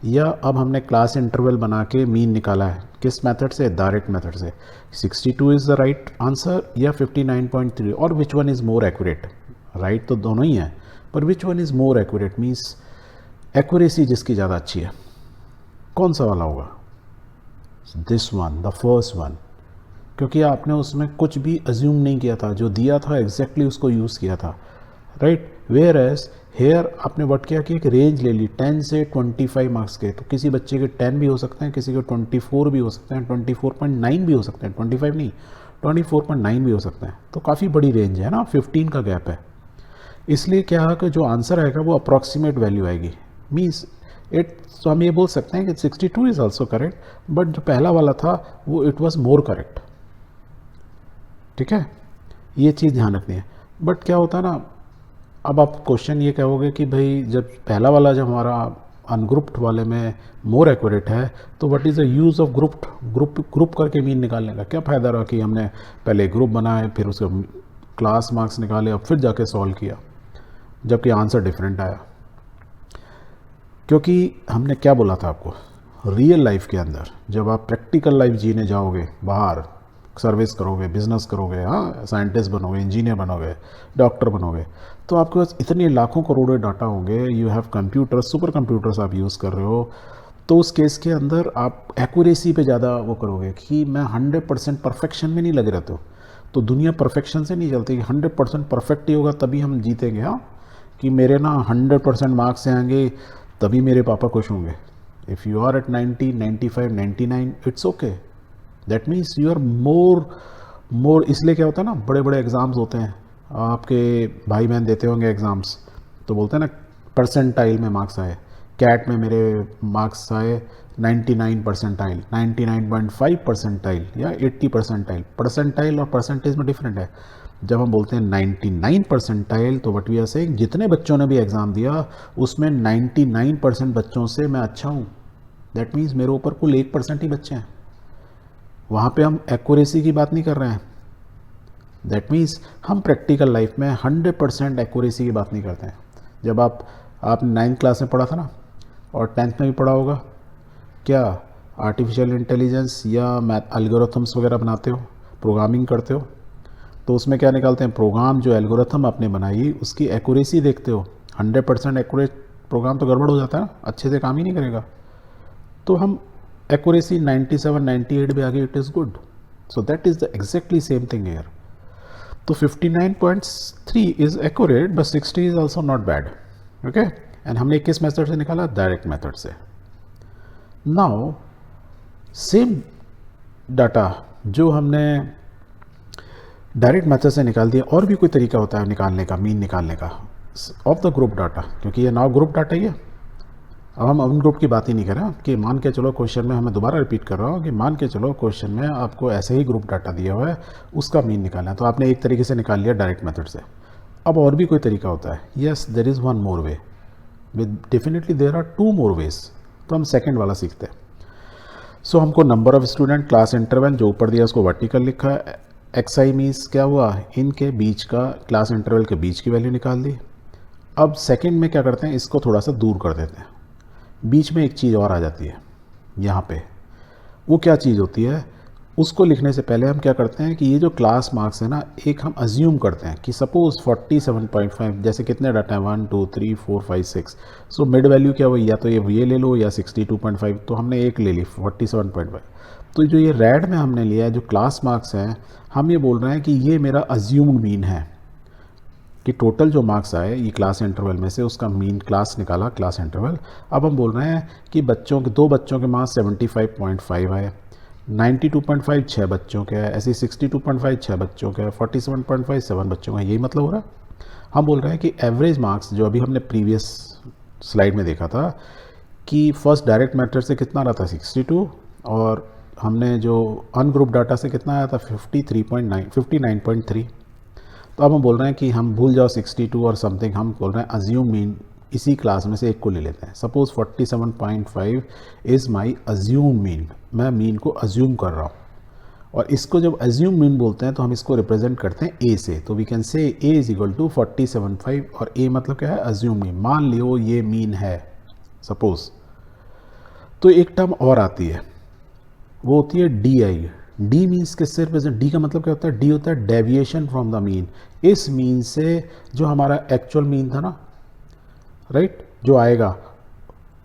या अब हमने क्लास इंटरवल बना के मीन निकाला है, किस मेथड से, डायरेक्ट मेथड से। 62 इज़ द राइट आंसर या 59.3, और which one is more accurate, right तो दोनों ही हैं, पर which one is more accurate means accuracy जिसकी ज़्यादा अच्छी है, कौन सा वाला होगा, this one, the first one, क्योंकि आपने उसमें कुछ भी अज्यूम नहीं किया था, जो दिया था एग्जैक्टली उसको यूज़ किया था, राइट। वेयर एज हेयर आपने व्हाट किया कि एक रेंज ले ली 10 से 25 मार्क्स के, तो किसी बच्चे के 10 भी हो सकते हैं, किसी के 24 भी हो सकते हैं, 24.9 भी हो सकते हैं, 25 नहीं 24.9 भी हो सकते हैं, तो काफ़ी बड़ी रेंज है ना, 15 का गैप है। इसलिए क्या है कि जो आंसर आएगा वो अप्रॉक्सीमेट वैल्यू आएगी, मीन्स इट, तो हम ये बोल सकते हैं कि 62 इज़ ऑल्सो करेक्ट, बट जो पहला वाला था वो इट वॉज मोर करेक्ट, ठीक है, ये चीज़ ध्यान रखनी है। बट क्या होता है ना, अब आप क्वेश्चन ये कहोगे कि भाई जब पहला वाला जब हमारा अनग्रुप्ड वाले में मोर एक्यूरेट है, तो what is the use of group करके मीन निकालने का क्या फ़ायदा रहा कि हमने पहले ग्रुप बनाए, फिर उसके क्लास मार्क्स निकाले और फिर जाके सॉल्व किया, जबकि आंसर डिफरेंट आया। क्योंकि हमने क्या बोला था आपको, रियल लाइफ के अंदर जब आप प्रैक्टिकल लाइफ जीने जाओगे, बाहर सर्विस करोगे, बिजनेस करोगे, हाँ साइंटिस्ट बनोगे, इंजीनियर बनोगे, डॉक्टर बनोगे, तो आपके पास इतने लाखों करोड़ों डाटा होंगे, you have computer, super computers आप यूज़ कर रहे हो, तो उस केस के अंदर आप एक्यूरेसी पे ज़्यादा वो करोगे कि मैं 100% परफेक्शन में नहीं लगे रहते हो। तो दुनिया परफेक्शन से नहीं चलती कि 100% परफेक्ट ही होगा तभी हम जीतेंगे, हाँ कि मेरे ना 100% मार्क्स आएंगे तभी मेरे पापा खुश होंगे। If you are at 90, 95, 99, it's okay, that means you are more. इसलिए क्या होता है ना, बड़े बड़े एग्ज़ाम्स होते हैं, आपके भाई बहन देते होंगे एग्ज़ाम्स, तो बोलते हैं ना परसेंटाइल में मार्क्स आए, कैट में मेरे मार्क्स आए 99 परसेंटाइल, 99.5 परसेंटाइल या 80 परसेंटाइल। परसेंटाइल और परसेंटेज में डिफरेंट है। जब हम बोलते हैं 99 परसेंटाइल तो वट वी आर सेइंग जितने बच्चों ने भी एग्ज़ाम दिया उसमें 99% बच्चों से मैं अच्छा हूँ। दैट मीन्स मेरे ऊपर कुल 1% ही बच्चे हैं। वहाँ पे हम एक्यूरेसी की बात नहीं कर रहे हैं। दैट मीन्स हम प्रैक्टिकल लाइफ में 100% एक्यूरेसी की बात नहीं करते हैं। जब आप 9th क्लास में पढ़ा था ना, और 10th में भी पढ़ा होगा, क्या आर्टिफिशियल इंटेलिजेंस या मैथ एल्गोरिथम्स वगैरह बनाते हो, प्रोग्रामिंग करते हो, तो उसमें क्या निकालते हैं, प्रोग्राम जो एल्गोरिथम आपने बनाई उसकी एक्यूरेसी देखते हो। 100% एक्यूरेट प्रोग्राम तो गड़बड़ हो जाता है ना, अच्छे से काम ही नहीं करेगा। तो हम एक्यूरेसी 97, 98 भी आ गई, it is good. So that is the exactly same thing here. तो 59.3 is accurate but 60 is also not bad. Okay, and हमने किस मेथड से निकाला, डायरेक्ट मेथड से। नाउ सेम डाटा जो हमने डायरेक्ट मेथड से निकाल दिया, और भी कोई तरीका होता है निकालने का, मीन निकालने का ऑफ द ग्रुप डाटा, क्योंकि ये नाउ ग्रुप डाटा ही है। अब हम उन ग्रुप की बात ही नहीं कर रहे हैं कि मान के चलो क्वेश्चन में, हमें दोबारा रिपीट कर रहा हूँ कि मान के चलो क्वेश्चन में आपको ऐसे ही ग्रुप डाटा दिया हुआ है, उसका मीन निकालना है, तो आपने एक तरीके से निकाल लिया डायरेक्ट मेथड से। अब और भी कोई तरीका होता है, yes there is one more way, with definitely there are 2 more ways. तो हम सेकेंड वाला सीखते हैं। सो हमको number of student, class interval जो ऊपर दिया उसको वर्टिकल लिखा है, एक्सआई मीन्स क्या हुआ, इनके बीच का, क्लास इंटरवल के बीच की वैल्यू निकाल दी। अब सेकंड में क्या करते हैं, इसको थोड़ा सा दूर कर देते हैं, बीच में एक चीज़ और आ जाती है यहाँ पे। वो क्या चीज़ होती है, उसको लिखने से पहले हम क्या करते हैं कि ये जो क्लास मार्क्स है ना, एक हम अज्यूम करते हैं कि सपोज 47.5, जैसे कितने डाटा है 1 2 3 4 5 6, सो मिड वैल्यू क्या हुई, या तो ये ले लो या 62.5, तो हमने एक ले ली 47.5। तो जो ये रेड में हमने लिया है जो क्लास मार्क्स हैं, हम ये बोल रहे हैं कि ये मेरा अज्यूम्ड मीन है कि टोटल जो मार्क्स आए ये क्लास इंटरवल में से उसका मीन क्लास निकाला, क्लास इंटरवल। अब हम बोल रहे हैं कि दो बच्चों के मार्क्स 75.5 आए, 92.5 6 बच्चों के है, ऐसे 62.5 6 बच्चों के है, 47.5 7 बच्चों का, यही मतलब हो रहा है। हम बोल रहे हैं कि एवरेज मार्क्स जो अभी हमने प्रीवियस स्लाइड में देखा था कि फर्स्ट डायरेक्ट मेथड से कितना आ रहा था 62, और हमने जो अनग्रुप डाटा से कितना आया था 59.3। तो अब हम बोल रहे हैं कि हम भूल जाओ 62 और समथिंग, हम बोल रहे हैं अज्यूम मीन, इसी क्लास में से एक को ले लेते हैं। Suppose 47.5 is my assume mean, मैं मीन को अज्यूम कर रहा हूँ, और इसको जब अज्यूम मीन बोलते हैं तो हम इसको रिप्रेजेंट करते हैं ए से। तो वी कैन से ए इज इक्वल टू 47.5, और ए मतलब क्या है, अज्यूम मीन, मान लियो ये मीन है सपोज। तो एक टर्म और आती है, वो होती है डी आई। डी मीन्स किससे रिप्रेजेंट, डी का मतलब क्या होता है, डी होता है डेविएशन फ्रॉम द मीन। इस मीन से जो हमारा एक्चुअल मीन था ना, राइट, जो आएगा,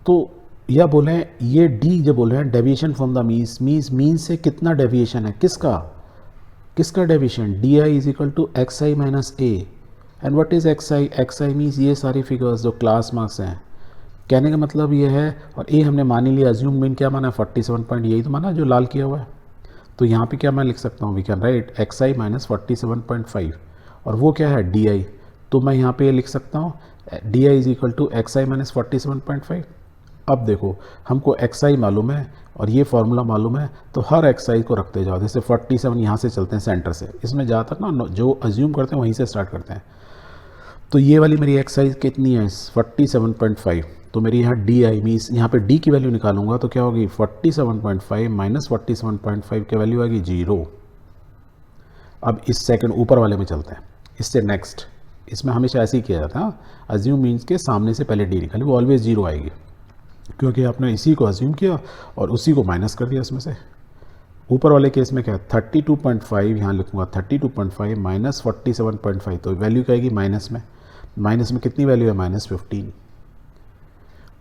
तो या बोले ये डी जब बोल रहे हैं deviation from the means mean से कितना डेविएशन है, किसका deviation, D I is equal to X I minus A. And what is X I, X I means ये सारी फिगर्स जो क्लास मार्क्स हैं। कहने का मतलब ये है, और ए हमने मान ही लिया, अज्यूम मीन क्या माना, 47 पॉइंट, यही तो माना जो लाल किया हुआ है। तो यहाँ पे क्या मैं लिख सकता हूँ, we can write X I minus 47.5, और वो क्या है डी आई। तो मैं यहाँ पे ये लिख सकता हूँ D I is equal to X I minus 47.5। अब देखो हमको एक्स आई मालूम है और ये फार्मूला मालूम है, तो हर एक्स आई को रखते जाओ। जैसे 47 यहाँ से चलते हैं सेंटर से, इसमें ज़्यादातर ना जो अज्यूम करते हैं वहीं से स्टार्ट करते हैं। तो ये वाली मेरी एक्स आई कितनी है 47.5, तो मेरी यहाँ डी आई मीन्स यहाँ पे डी की वैल्यू निकालूंगा तो क्या होगी 47.5 माइनस 47.5 की वैल्यू आएगी 0। अब इस सेकंड ऊपर वाले में चलते हैं, इससे नेक्स्ट, इसमें हमेशा ऐसे ही किया जाता है, अज्यूम मीन्स के सामने से पहले डी निकाली, वो ऑलवेज 0 आएगी। क्योंकि आपने इसी को अज्यूम किया और उसी को माइनस कर दिया इसमें से। ऊपर वाले केस में क्या है 32.5, यहाँ लिखूँगा 32.5 माइनस 47.5, तो वैल्यू क्या आएगी माइनस में कितनी वैल्यू है -15,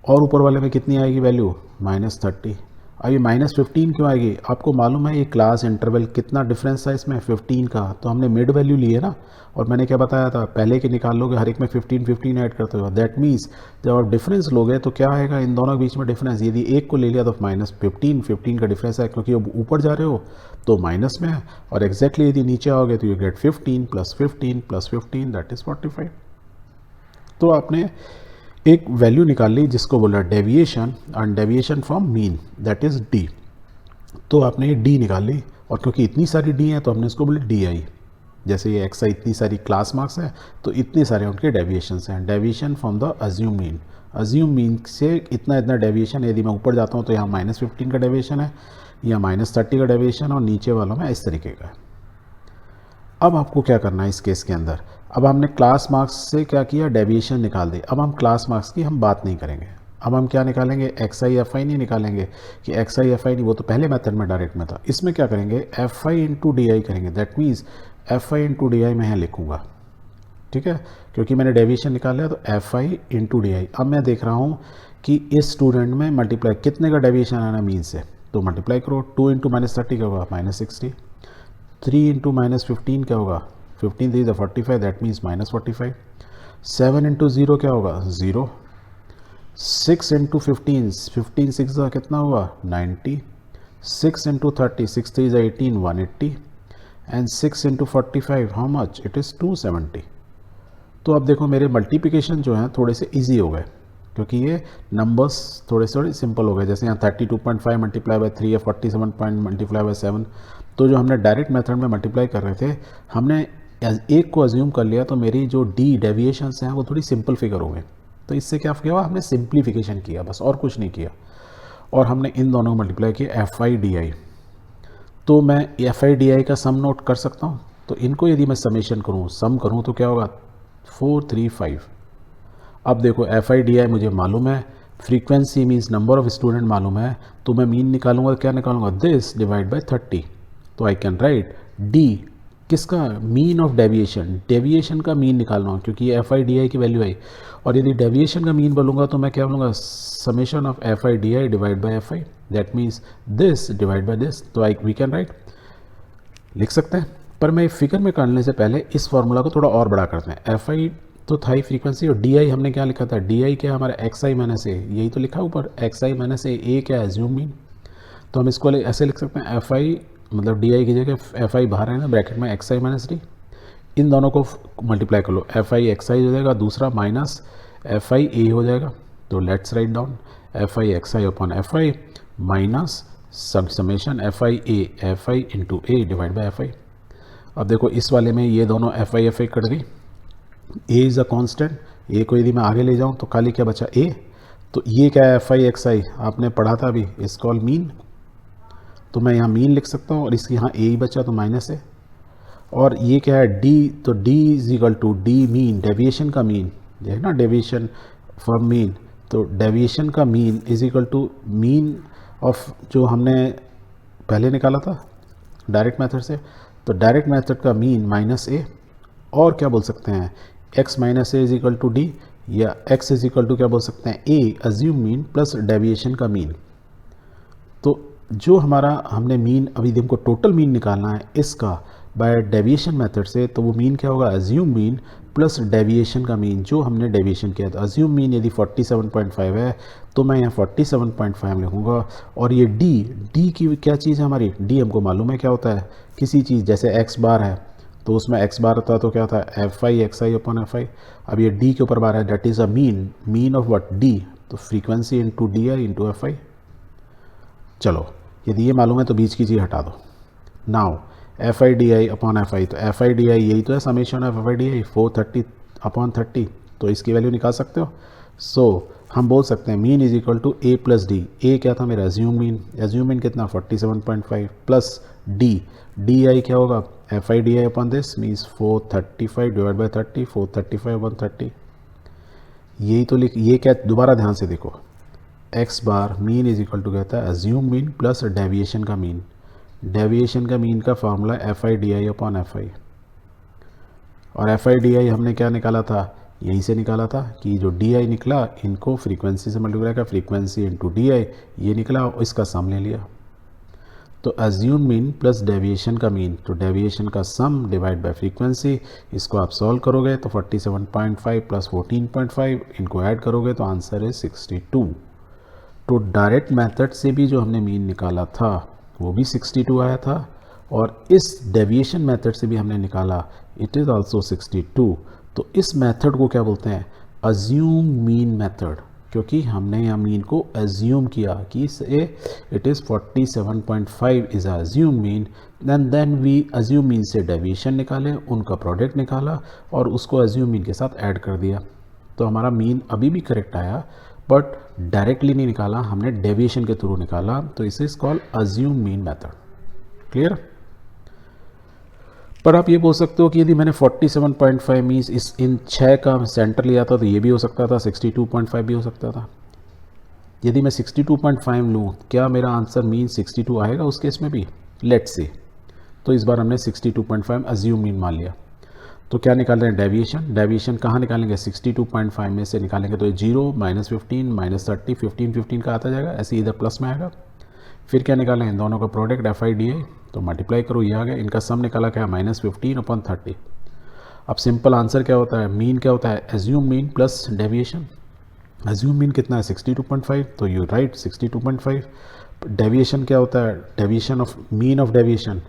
और ऊपर वाले में कितनी आएगी वैल्यू -30। अब ये -15 क्यों आएगी, आपको मालूम है ये क्लास इंटरवल कितना डिफरेंस था इसमें 15 का, तो हमने मिड वैल्यू ली है ना, और मैंने क्या बताया था पहले के निकाल लोगे हर एक में 15 ऐड करते हो, दैट मीन्स जब आप डिफरेंस लोगे तो क्या आएगा इन दोनों के बीच में डिफरेंस, यदि एक को ले लिया तो -15 का डिफरेंस है, क्योंकि अब ऊपर जा रहे हो तो माइनस में है, और एग्जैक्टली यदि नीचे आओगे तो यू गेट 15 + 15 + 15 दैट इज़ 45। तो आपने एक वैल्यू निकाल ली जिसको बोला deviation, and deviation from mean that is D. तो आपने ये डी निकाल ली, और क्योंकि इतनी सारी डी हैं तो हमने इसको बोले डी आई। जैसे ये एक्स आई इतनी सारी क्लास मार्क्स हैं तो इतने सारे उनके डेविएशंस हैं। Deviation from the assume mean, assume mean से इतना इतना डेविएशन, यदि मैं ऊपर जाता हूँ तो यहाँ -15 का डेविएशन है, या -30 का डेविएशन, और नीचे वालों में इस तरीके का है। अब आपको क्या करना है इस केस के अंदर, अब हमने क्लास मार्क्स से क्या किया डेविएशन निकाल दी, अब हम क्लास मार्क्स की हम बात नहीं करेंगे, अब हम क्या निकालेंगे एक्स आई एफ आई नहीं निकालेंगे कि एक्स आई एफ आई नहीं, वो तो पहले मेथड में डायरेक्ट में था। इसमें क्या करेंगे F I into D I करेंगे, that means F I into D I मैं यहाँ लिखूँगा, ठीक है, क्योंकि मैंने डेविएशन निकाल लिया तो एफ आई इंटू डी आई। अब मैं देख रहा हूँ कि इस स्टूडेंट में मल्टीप्लाई कितने का डेविएशन आना मीन से, तो मल्टीप्लाई करो, 2 × -30 क्या होगा -60, 3 × -15 क्या होगा 15 3 45 दैट मीन्स -45, 7 × 0 क्या होगा 0, 6 × 15 15 6 कितना हुआ 90, 6 × 30 6 3 18 180, and 6 × 45 how much it is 270। तो अब देखो मेरे मल्टीप्लिकेशन जो हैं थोड़े से इजी हो गए, क्योंकि ये नंबर्स थोड़े सिंपल हो गए। जैसे यहाँ 32.5 मल्टीप्लाई बाय 3 या 47 पॉइंट मल्टीप्लाई बाय 7, तो जो हमने डायरेक्ट मेथड में मल्टीप्लाई कर रहे थे हमने एक को अज्यूम कर लिया, तो मेरी जो डी डेविएशंस हैं वो थोड़ी सिंपल फिगर हो गई। तो इससे क्या किया हमने सिंप्लीफिकेशन किया बस, और कुछ नहीं किया, और हमने इन दोनों को मल्टीप्लाई किया एफ आई डी आई। तो मैं एफ आई डी आई का सम नोट कर सकता हूँ, तो इनको यदि मैं समेशन करूँ सम करूँ तो क्या होगा 435। अब देखो एफ आई डी आई मुझे मालूम है, frequency means number of student मालूम है, तो मैं मीन निकालूंगा, क्या निकालूंगा दिस डिवाइड बाय 30। तो आई कैन राइट डी किसका मीन ऑफ डेविएशन, डेविएशन का मीन निकालना हो, क्योंकि ये एफ आई डी आई की वैल्यू है, और यदि डेविएशन का मीन बोलूँगा तो मैं क्या बोलूँगा summation of F I D I divide by F I, that means this divide by this. तो आई वी कैन राइट लिख सकते हैं, पर मैं फिगर में करने से पहले इस फॉर्मूला को थोड़ा और बड़ा करते हैं। एफ आई तो था ही फ्रीक्वेंसी, और डी आई हमने क्या लिखा था, डी आई क्या हमारा एक्स आई माइनस ए, यही तो लिखा ऊपर एक्स आई माइनस ए क्या है एज्यूम मीन। तो हम इसको ऐसे लिख सकते हैं एफ आई मतलब डी आई की जगह एफ आई बाहर है ना ब्रैकेट में एक्स आई माइनस डी, इन दोनों को मल्टीप्लाई कर लो, एफ आई एक्स आई हो जाएगा, दूसरा माइनस एफ आई ए हो जाएगा। तो let's write down F I X I upon F I minus summation F I into A divide by F I. अब देखो इस वाले में ये दोनों एफ आई कट गई, ए इज़ अ कांस्टेंट, ए को यदि मैं आगे ले जाऊँ तो खाली क्या बचा ए, तो ये क्या है एफ आई एक्स आई आपने पढ़ा था अभी, इस कॉल मीन, तो मैं यहाँ मीन लिख सकता हूँ, और इसकी यहाँ ए ही बचा तो माइनस है। और ये क्या है डी, तो D is equal to D mean, deviation का मीन है ना, डेविएशन फ्रॉम मीन, तो डेविएशन का mean is equal to mean of जो हमने पहले निकाला था डायरेक्ट मेथड से, तो डायरेक्ट मेथड का मीन माइनस ए, और क्या बोल सकते हैं x minus A is equal to D, या x इज इक्वल टू क्या बोल सकते हैं a assume mean plus deviation का मीन। तो जो हमारा हमने मीन अभी हमको टोटल मीन निकालना है इसका बाय डेविएशन मेथड से, तो वो मीन क्या होगा अज्यूम मीन प्लस डेविएशन का मीन जो हमने डेविएशन किया था। अज्यूम मीन यदि 47.5 है तो मैं यहाँ 47.5 लिखूँगा, और ये डी की क्या चीज़ है हमारी, डी हमको मालूम है क्या होता है किसी चीज़, जैसे एक्स बार है तो उसमें एक्स बार होता है तो क्या होता है F I X I upon F I. अब ये डी के ऊपर बार है, that is a mean of what D, तो frequency into D I into F I. चलो यदि ये मालूम है तो बीच की चीज़ हटा दो। Now F I D I upon F I, तो एफ आई डी आई यही तो है summation of F I D I 430 upon 30, तो इसकी वैल्यू निकाल सकते हो। सो हम बोल सकते हैं mean is equal to A plus D, A क्या था मेरा एज्यूम मीन कितना 47.5 प्लस डी आई क्या होगा F I D I upon this means 435 divide by 30, 435 upon 30। यही तो लिख, ये क्या दोबारा ध्यान से देखो, X bar mean is equal to कहता है एज्यूम मीन प्लस डेविएशन का मीन। डेविएशन का मीन का formula F I D I upon F I, और एफ आई डी आई हमने क्या निकाला था, यहीं से निकाला था कि जो डी आई निकला इनको फ्रीक्वेंसी से मल्टीप्लाई का, फ्रीक्वेंसी इंटू डी आई ये निकला, इसका सम ले लिया। तो एज्यूम मीन प्लस डेविएशन का मीन, तो डेविएशन का सम डिवाइड बाय फ्रीक्वेंसी, इसको आप सॉल्व करोगे तो 47.5 प्लस 14.5 इनको ऐड करोगे तो आंसर है 62। तो डायरेक्ट मेथड से भी जो हमने मीन निकाला था वो भी 62 आया था, और इस डेविएशन मेथड से भी हमने निकाला, इट इज़ आल्सो 62। तो इस मेथड को क्या बोलते हैं, अज्यूम मीन मेथड, क्योंकि हमने यहाँ मीन को अज्यूम किया कि it is 47.5 is assume mean, then we assume mean से डेविएशन निकाले, उनका प्रोडक्ट निकाला और उसको अज्यूम मीन के साथ ऐड कर दिया। तो हमारा मीन अभी भी करेक्ट आया, बट डायरेक्टली नहीं निकाला, हमने डेविएशन के थ्रू निकाला, तो इसे is called assume mean method. Clear? पर आप ये बोल सकते हो कि यदि मैंने 47.5 मीन्स इन 6 का सेंटर लिया था तो ये भी हो सकता था, 62.5 भी हो सकता था। यदि मैं 62.5 लूँ, क्या मेरा आंसर मीन 62 आएगा उस केस में भी? Let's say. तो इस बार हमने 62.5 अज्यूम मीन मान लिया। तो क्या निकाल रहे हैं, डेविएशन। डेविएशन कहाँ निकालेंगे, 62.5 में से निकालेंगे तो 0 माइनस 15 माइनस 30, 15 का आता जाएगा, ऐसे इधर प्लस में आएगा। फिर क्या निकालें, इन दोनों का प्रोडक्ट एफ आई डी आई, तो मल्टीप्लाई करो, ये आ गया। इनका सम निकाला क्या, -15/30। अब सिंपल आंसर क्या होता है, मीन क्या होता है, assume mean plus deviation. Assume mean कितना है, 62.5, तो यू राइट 62.5। डेविएशन क्या होता है, deviation of mean of deviation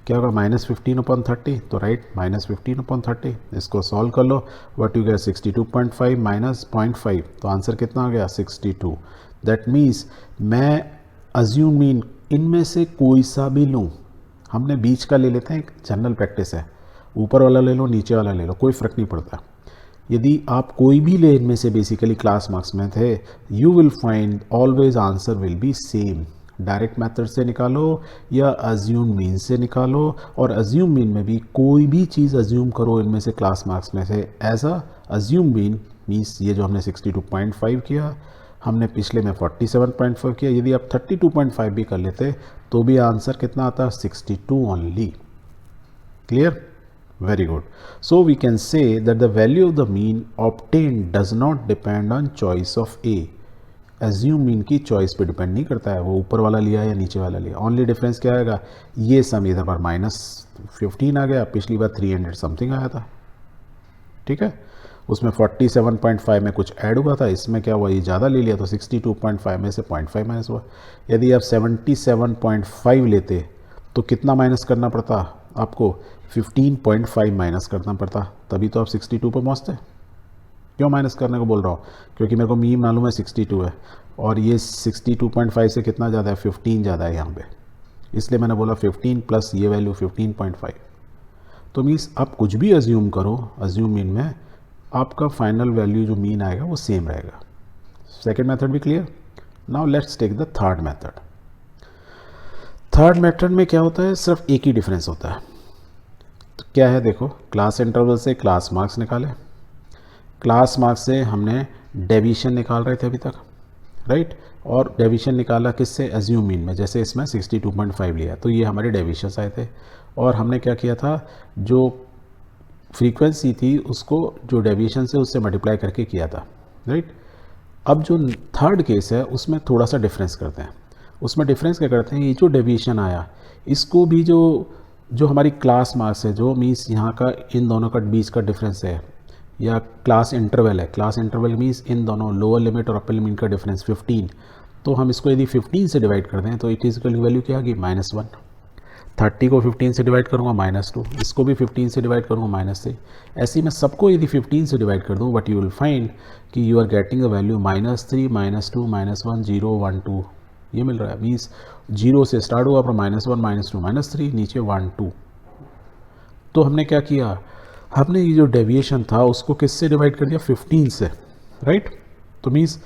क्या होगा, -15/30, तो राइट -15/30। इसको सॉल्व कर लो, व्हाट यू गेट 62.5 माइनस 0.5, तो आंसर कितना आ गया, 62। दैट मीन्स मैं अज्यूम मीन इनमें से कोई सा भी लूँ, हमने बीच का ले लेते हैं, एक जनरल प्रैक्टिस है, ऊपर वाला ले लो नीचे वाला ले लो, कोई फ़र्क नहीं पड़ता। यदि आप कोई भी ले इनमें से, बेसिकली क्लास मार्क्स में थे, you will find always answer will be same. Direct method से निकालो या अज्यूम मीन से निकालो, और अज्यूम मीन में भी कोई भी चीज़ अज्यूम करो इनमें से क्लास मार्क्स में से, as a assume mean means ये जो हमने 62.5 किया, हमने पिछले में 47.5 किया, यदि आप 32.5 भी कर लेते तो भी आंसर कितना आता है, 62 only. Clear? Very good. So we can say that the value of the mean obtained does not depend on choice of A. Assume mean की चॉइस पे डिपेंड नहीं करता है, वो ऊपर वाला लिया या नीचे वाला लिया। ओनली डिफरेंस क्या आएगा, ये सम इधर पर -15 आ गया, पिछली बार 300 समथिंग आया था। ठीक है, उसमें 47.5 में कुछ ऐड हुआ था, इसमें क्या हुआ, ये ज़्यादा ले लिया तो 62.5 में से 0.5 माइनस हुआ। यदि आप 77.5 लेते तो कितना माइनस करना पड़ता आपको, 15.5 माइनस करना पड़ता, तभी तो आप 62 पर पहुँचते। क्यों माइनस करने को बोल रहा हूँ, क्योंकि मेरे को मीन मालूम है 62 है, और ये 62.5 से कितना ज़्यादा है, 15 ज़्यादा है यहाँ पे, इसलिए मैंने बोला 15 प्लस ये वैल्यू 15.5। तो मीन्स आप कुछ भी अज्यूम करो, अज्यूम मीन में आपका फाइनल वैल्यू जो मीन आएगा वो सेम रहेगा। सेकेंड मेथड भी clear. Now let's take the third method. Third method में क्या होता है, सिर्फ एक ही डिफरेंस होता है। तो क्या है, देखो, क्लास इंटरवल से क्लास मार्क्स निकाले, क्लास मार्क्स से हमने डेविएशन निकाल रहे थे अभी तक, राइट, और डेविएशन निकाला किससे, एज्यूम मीन में, जैसे इसमें 62.5 लिया, तो ये हमारे डेविएशंस आए थे, और हमने क्या किया था, जो फ्रीक्वेंसी थी उसको जो डेविएशन से उससे मल्टीप्लाई करके किया था, राइट। अब जो थर्ड केस है उसमें थोड़ा सा डिफरेंस करते हैं। उसमें डिफरेंस क्या करते हैं, ये जो डेविएशन आया इसको भी जो हमारी क्लास मार्क्स है, जो मीन्स यहाँ का इन दोनों का बीच का डिफरेंस है, या क्लास इंटरवल है, क्लास इंटरवल मीन्स इन दोनों लोअर लिमिट और अपर लिमिट का डिफरेंस 15, तो हम इसको यदि 15 से डिवाइड कर दें तो इट इज इक्वल वैल्यू क्या आ गई, -1। 30 को 15 से डिवाइड करूँगा -2, इसको भी 15 से डिवाइड करूँगा -3। ऐसे ही मैं सबको यदि 15 से डिवाइड कर दूँ, बट यू विल फाइंड कि you are getting a value -3 -2 -1 0 1 2, ये मिल रहा है। मीन्स 0 से स्टार्ट हुआ पर -1 -2 -3, नीचे 1 2। तो हमने क्या किया, हमने ये जो डेविएशन था उसको किससे डिवाइड कर दिया, 15 से, राइट। तो मीन्स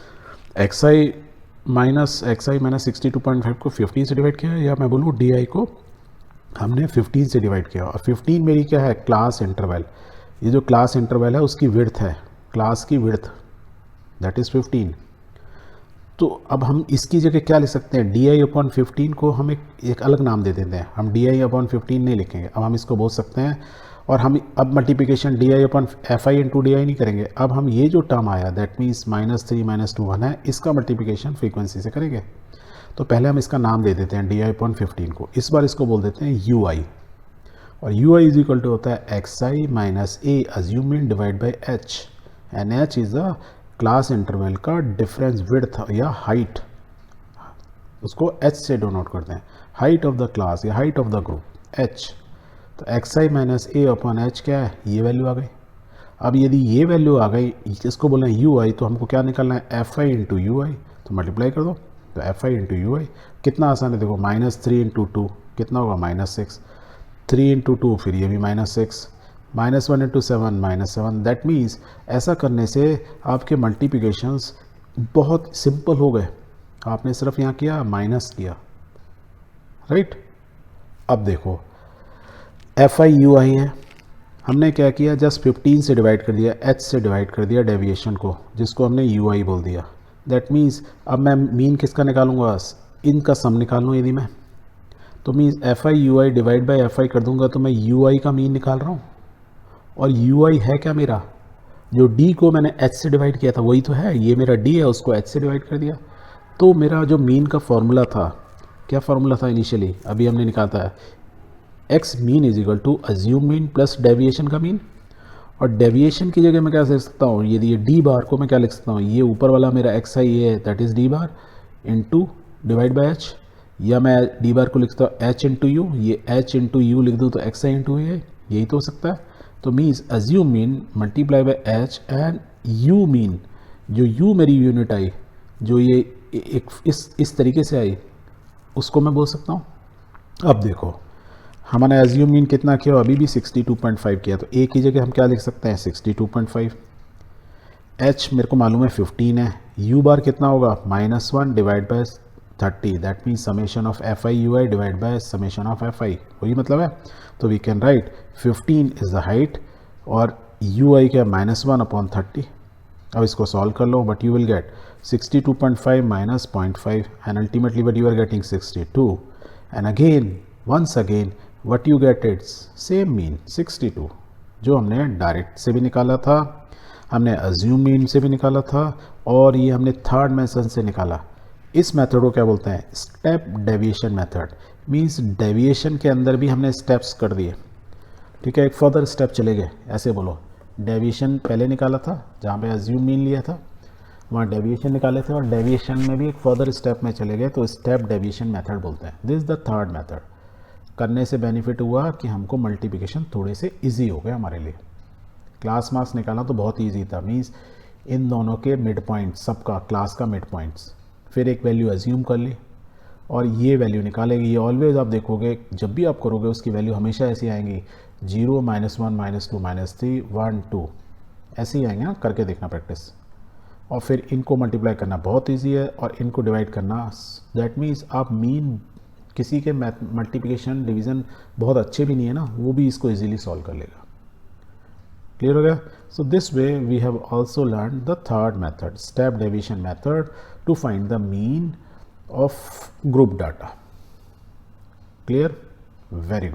xi माइनस 62.5 को 15 से डिवाइड किया, या मैं बोलूँ di को हमने 15 से डिवाइड किया। और 15 मेरी क्या है, क्लास इंटरवल, ये जो क्लास इंटरवल है उसकी विड्थ है, क्लास की विड्थ, दैट इज़ 15। तो अब हम इसकी जगह क्या लिख सकते हैं, di/15 को हम एक अलग नाम दे देते हैं, हम di/15 नहीं लिखेंगे, अब हम इसको बोल सकते हैं। और हम अब मल्टीप्लिकेशन di/fi इंटू di नहीं करेंगे, अब हम ये जो टर्म आया दैट मीन्स -3 -2 1 है, इसका मल्टीप्लिकेशन फ्रीक्वेंसी से करेंगे। तो पहले हम इसका नाम दे देते हैं di/15 को, इस बार इसको बोल देते हैं ui, और ui इज इक्वल टू होता है xi minus a assume mean divide by h, and h is the class interval का डिफरेंस विड्थ या हाइट, उसको h से डोनोट करते हैं, हाइट ऑफ द क्लास या height of the group h। तो xi minus a upon h क्या है, ये वैल्यू आ गई। अब यदि ये वैल्यू आ गई, इसको बोलना है ui, तो हमको क्या निकालना है, fi इंटू यू आई, तो मल्टीप्लाई कर दो, तो fi इंटू यू आई कितना आसान है, देखो -3 इंटू 2 कितना होगा -6, 3 इंटू 2 फिर ये भी -6, -1 इंटू 7 -7, दैट मीन्स ऐसा करने से आपके मल्टीप्लिकेशंस बहुत सिंपल हो गए, आपने सिर्फ यहाँ किया माइनस किया, राइट। अब देखो fi ui है, हमने क्या किया, जस्ट 15 से डिवाइड कर दिया, h से डिवाइड कर दिया डेविएशन को, जिसको हमने ui बोल दिया। दैट मीन्स अब मैं मीन किसका निकालूंगा, इनका सम निकाल लूँ यदि मैं, तो means fi ui divide by fi कर दूंगा, तो मैं ui का मीन निकाल रहा हूँ, और ui है क्या मेरा, जो d को मैंने h से डिवाइड किया था वही तो है, ये मेरा d है, उसको h से डिवाइड कर दिया। तो मेरा जो मीन का फॉर्मूला था, क्या फॉर्मूला था इनिशियली, अभी हमने निकाला है, x mean is equal to assume mean plus deviation का मीन, और डेविएशन की जगह मैं क्या लिख सकता हूँ, यदि ये डी बार को मैं क्या लिख सकता हूँ, ये ऊपर वाला मेरा xi ये है that is D bar into divide by h, या मैं डी बार को लिखता हूँ h इंटू यू, ये h इंटू यू लिख दूँ तो xi इंटू ये, यही तो हो सकता है। तो means assume mean multiply by h and you mean, जो u मेरी यूनिट आई, जो ये एक इस तरीके से आई, उसको मैं बोल सकता हूँ। अब देखो हमने एज्यूम मीन कितना किया, अभी भी 62.5 किया, तो ए की जगह हम क्या लिख सकते हैं 62.5, h मेरे को मालूम है 15 है, u बार कितना होगा -1 divide by 30, that means summation of fi ui divide by summation of fi, वही मतलब है। तो we can write 15 is the height और ui क्या -1 अपॉन 30। अब इसको सॉल्व कर लो, but you will get 62.5 minus 0.5 and ultimately but you are getting 62, and again once again what you get it's same mean 62, जो हमने डायरेक्ट से भी निकाला था, हमने अज्यूम मीन से भी निकाला था, और ये हमने थर्ड मेथड से निकाला। इस मेथड को क्या बोलते हैं, step deviation method, means deviation के अंदर भी हमने स्टेप्स कर दिए, ठीक है, एक फर्दर स्टेप चले गए, ऐसे बोलो। डेविएशन पहले निकाला था जहाँ पे अज्यूम मीन लिया था, वहाँ डेविएशन निकाले थे, और डेविएशन में भी एक फर्दर स्टेप में चले गए, तो स्टेप डेविएशन मेथड बोलते हैं। This is the third method. करने से बेनिफिट हुआ कि हमको मल्टीप्लिकेशन थोड़े से इजी हो गए हमारे लिए। क्लास मार्क्स निकालना तो बहुत ईजी था, मीन्स इन दोनों के मिड पॉइंट, सबका क्लास का मिड पॉइंट्स, फिर एक वैल्यू अज्यूम कर ली और ये वैल्यू निकालेगी। ये ऑलवेज आप देखोगे जब भी आप करोगे उसकी वैल्यू हमेशा ऐसी आएंगी, 0 -1 -2 -3 1 2, ऐसे ही आएंगे ना, करके देखना प्रैक्टिस। और फिर इनको मल्टीप्लाई करना बहुत ईजी है, और इनको डिवाइड करना, दैट मीन्स आप मीन किसी के मल्टीप्लिकेशन डिवीज़न बहुत अच्छे भी नहीं है ना, वो भी इसको इजीली सॉल्व कर लेगा। क्लियर हो गया? So this way we have also learn the third method, step deviation method, to find the mean of group data. Clear? Very good.